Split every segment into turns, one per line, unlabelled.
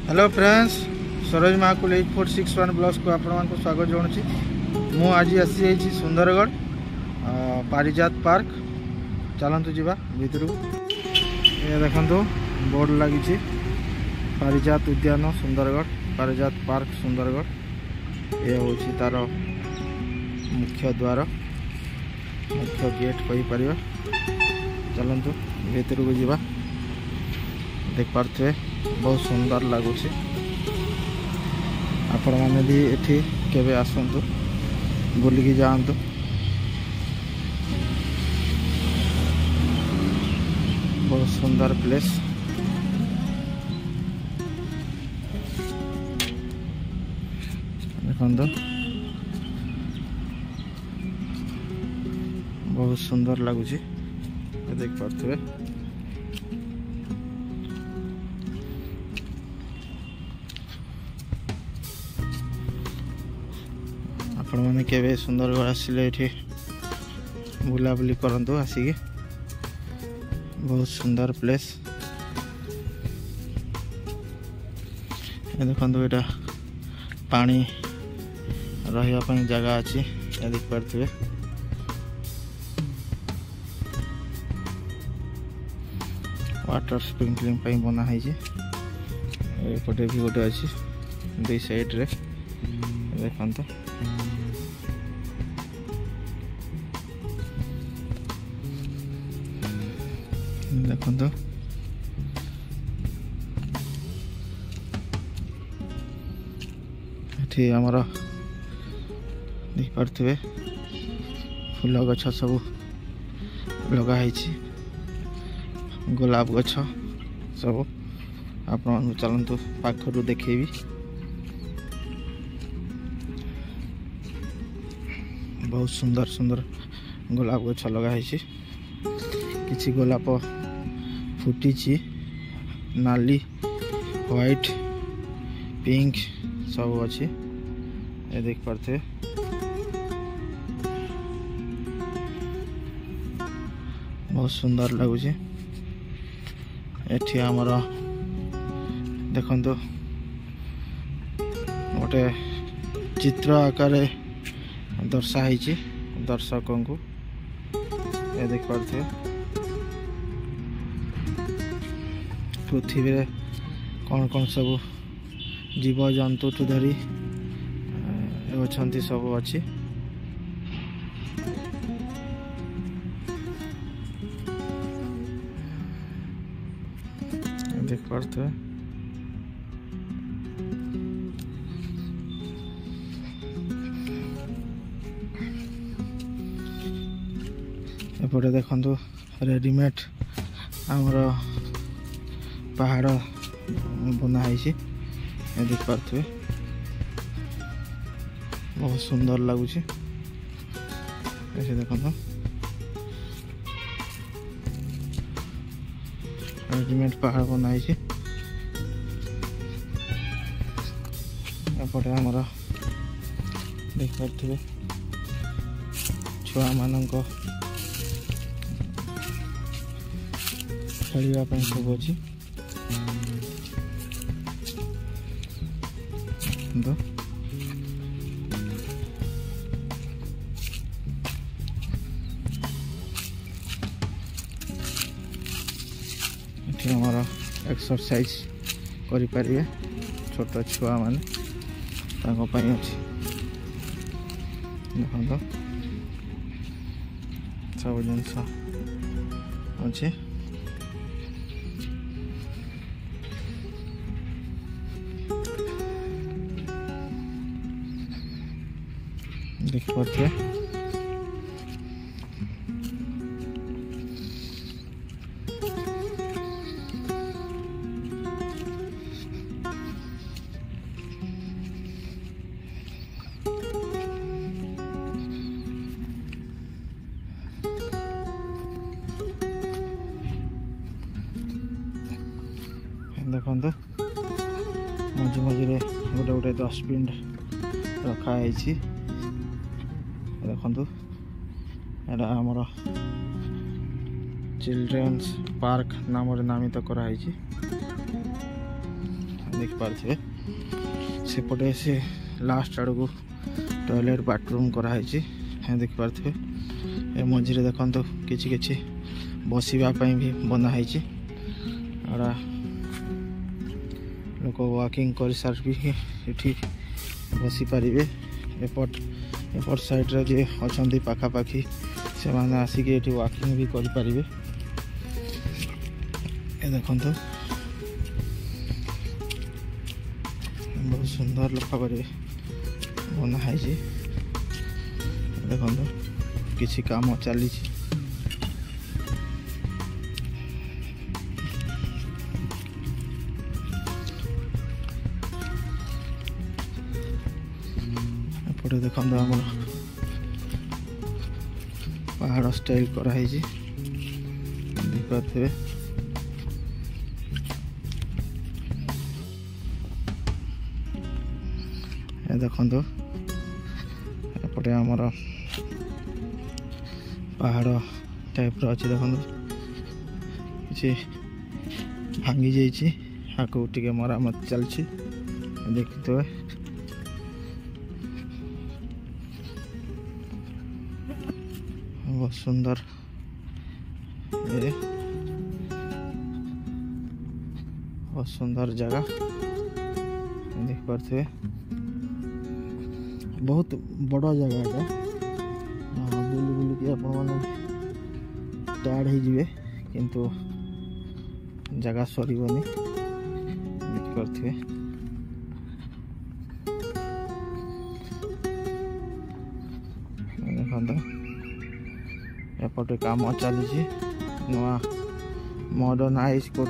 Hello friends, Saroj महाकुल 8461 blogs को आपण को स्वागत जनाऊँ। मु आज आसी सुंदरगढ़ पारिजात पार्क। चलतु जावा भितर। ये देखो बोर्ड लगी पारिजात उद्यान सुंदरगढ़, पारिजात पार्क सुंदरगढ़। ये हूँ तार मुख्य द्वार, मुख्य गेट कहीपर। चलतु भितर को जावा। देख पारे बहुत सुंदर लगुच। आपण मैंने भी एठी केवे आसतु, बुलिकी जातु। बहुत सुंदर प्लेस। देखो बहुत सुंदर लगुच। देख पारे आपण मैंने केवे सुंदरगढ़ आसिले ये बुलाबुली करंतु आसिकी। बहुत सुंदर प्लेस। देखो यहाँ पानी रही जगह अच्छी देख पारे। वाटर स्प्रिंकलिंग बनाई एपटे भी गोटे अच्छी दुई साइड रे। देखो देखो ये आमर देख पारे फूल गछ सब लगाई, गोलाप गछ सब। आप चलतु पाखरु देखेबी। बहुत सुंदर सुंदर गोलाप गछ लगाई। किछि गोलाप फुटी, नाली, व्हाइट, पिंक सब अच्छी। ये देख पारे बहुत सुंदर लगुच। एठी आमर देखो गोटे चित्र आकार दर्शाई दर्शकों को। ये देख पारे पृथ्वी रे कौन कौन सब जीव जंतु ठू धरी अच्छा सब अच्छी। देख पारे एपटे देखो रेडीमेड आमर पहाड़ बनाई। देख पारे बहुत सुंदर लगुच। ऐसे देखो रेडीमेड पहाड़ बनाई। एपटे आमर देख पारे छुआ मान खेलवाई सब अच्छी। हमारा एक्सरसाइज करें छोट छुआ मान अच्छी। देखो सब जिनस अच्छे। देख पारे देखो मझे मझे गोटे गोटे डस्टबिन रखाई। देखो एटा आमर चिल्ड्रेन्स पार्क नाम नामित कराई। देखिपे सेपटे से लास्ट आड़ को टॉयलेट बाथरूम कराई देखिपे ए मझे देखो कि बसवाई भी बनाई आड़ा लोक वॉकिंग कर सार भी ये बसी पारे एपट साइड रे जे अच्छा पाखापाखि से मैंने आसिक ये वॉकिंग भी करें देखो बहुत सुंदर लोक बनाई देखो किसी काम चली एपटे देखो आम पहाड़ स्टाइल कराई देखिपे देखो एपटे आमर पहाड़ टाइप अच्छे देखो कि भांगी जाको टे मरामत चलती देखते बहुत सुंदर बहुत सुंदर जगह देख पारे बहुत बड़ा जगह है बुली बुली के आपण टायर्ड हो जाए किंतु जगह सरबनी देखिपे देखो एपटे काम चली नुआ मॉडर्नाइज कर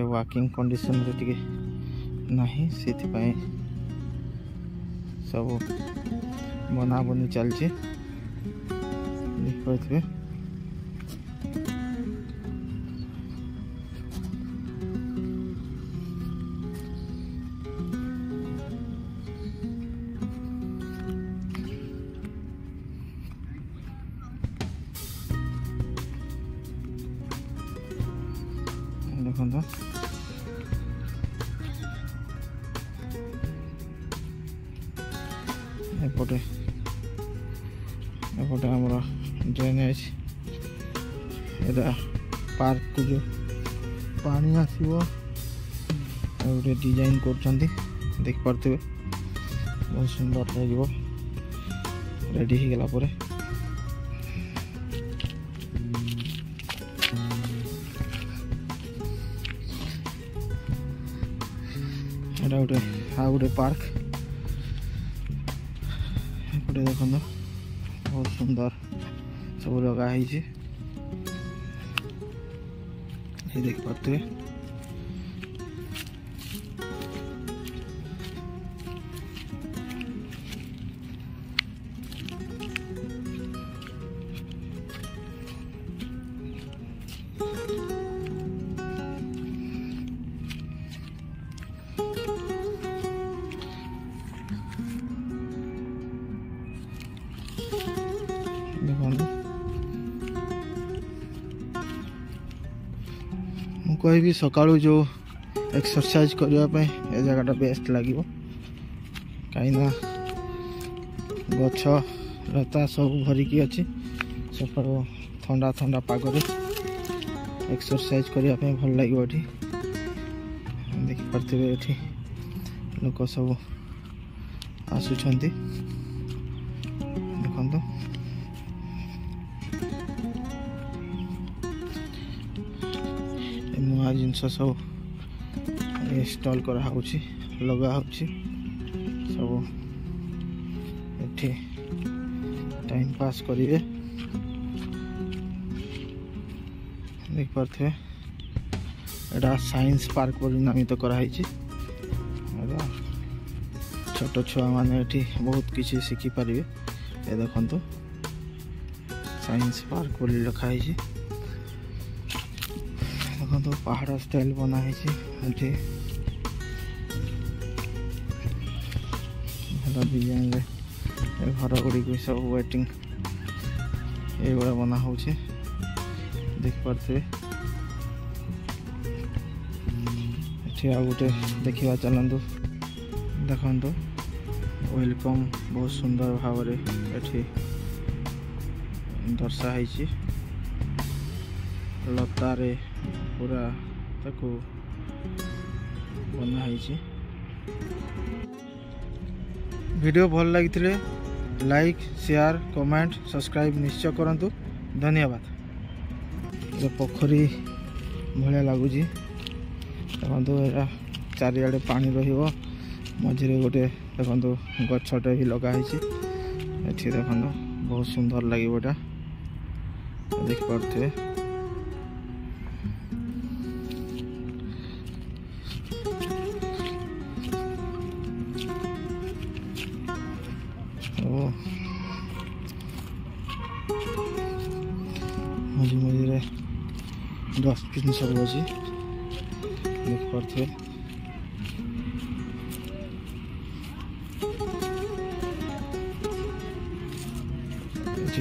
वॉकिंग कंडीशन रे नहीं से सब बना बनी चलती देखिए देखो एपटे एपटे आमर ड्रेनेज एटा पार्क को जो पानी आसो गोटे डिजाइन कर देख पारे बहुत सुंदर लगे रेडी हो गला परे एटा गोटे आ गोटे पार्क एपटे देखो बहुत सुंदर सब लगाई देख पारे कहि सकाळू जो एक्सरसाइज करने ए जगह बेस्ट लगे कहीं गछ लता सब भरिकी अच्छी सकाळ ठंडा ठंडा पागरे एक्सरसाइज करने भल लगे देखिपे ये लोक सब आसुंच देखो नुआ जिनस सब इंस्टॉल करा लगा सब ये टाइम पास करेंगे देख पारे एटा साइंस पार्क पर नामित कराई छोट छुआ मैंने बहुत किसी शिखिपारे ये देखो साइंस पार्क बोली लिखाई देखो पहाड़ स्टाइल बनाई भल डिजाइन घर गुड़ी सब वेटिंग ये बना हो देख पारे ये आ गोटे देखा चलतु देखु वेलकम बहुत सुंदर भाव ये दर्शाई लतारे पूरा ताकू बनाई। वीडियो भल लगी लाइक शेयर कमेंट सब्सक्राइब निश्चय करंतु। धन्यवाद। ये पोखरी भाया लगुच देखो यहाँ चारिआडे पानी रहिबो मझे गोटे देखो गछटे भी लगाई ये देखो बहुत सुंदर लगे यहाँ देख पारे। मझे मझे डस्टबिन सब अच्छी देख पारे।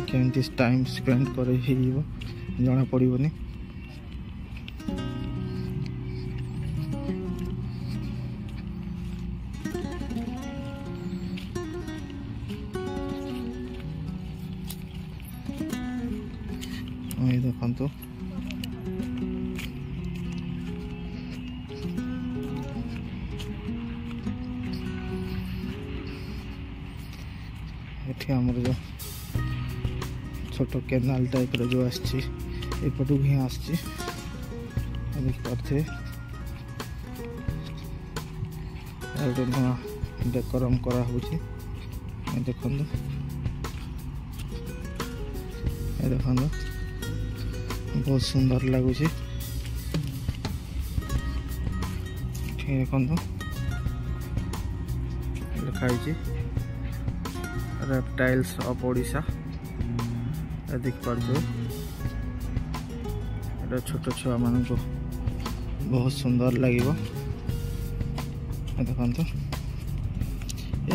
केमती टाइम स्पेंड कर जना पड़ोनी। देखु ये आमर जो छोट केनाल टाइप जो आसपटू ही आसी देख पारे। गोटे नुआ डेकोरम करा देखु देखु बहुत सुंदर लगुच। देखु लिखाई रेप्टाइल्स ऑफ ओडिशा देख पारे। छोट छुआ मान को बहुत सुंदर लगे देखु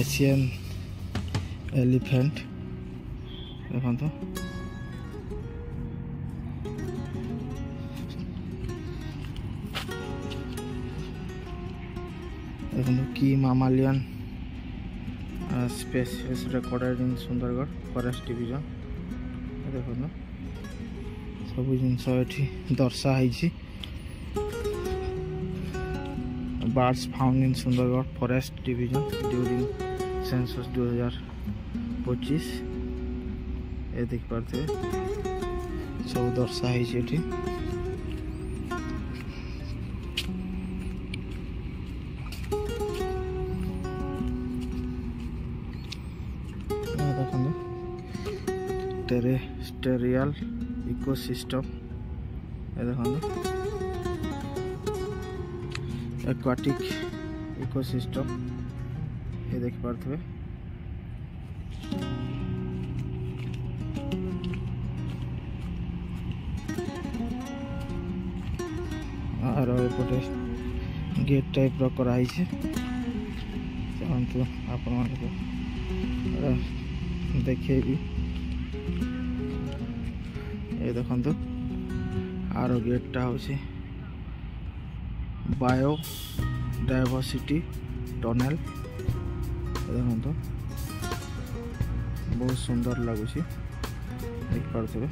एशियन एलिफेंट देखु की mammalian species recorded in Sundargarh forest division. देखो सब जिनस ये दर्शाई birds found in Sundargarh forest division during census 2025 ये देख पारे सब दर्शाई ये। टेरेस्टेरियल इकोसिस्टम ये देखो एक्वाटिक इकोसिस्टम ये देख पारे। और एपटे गेट टाइप कराई चलतु आपण देखेबी ये देखु आर गेटा हूँ बायो डाइवर्सिटी टनेल देखो बहुत सुंदर लगुच देख पारे।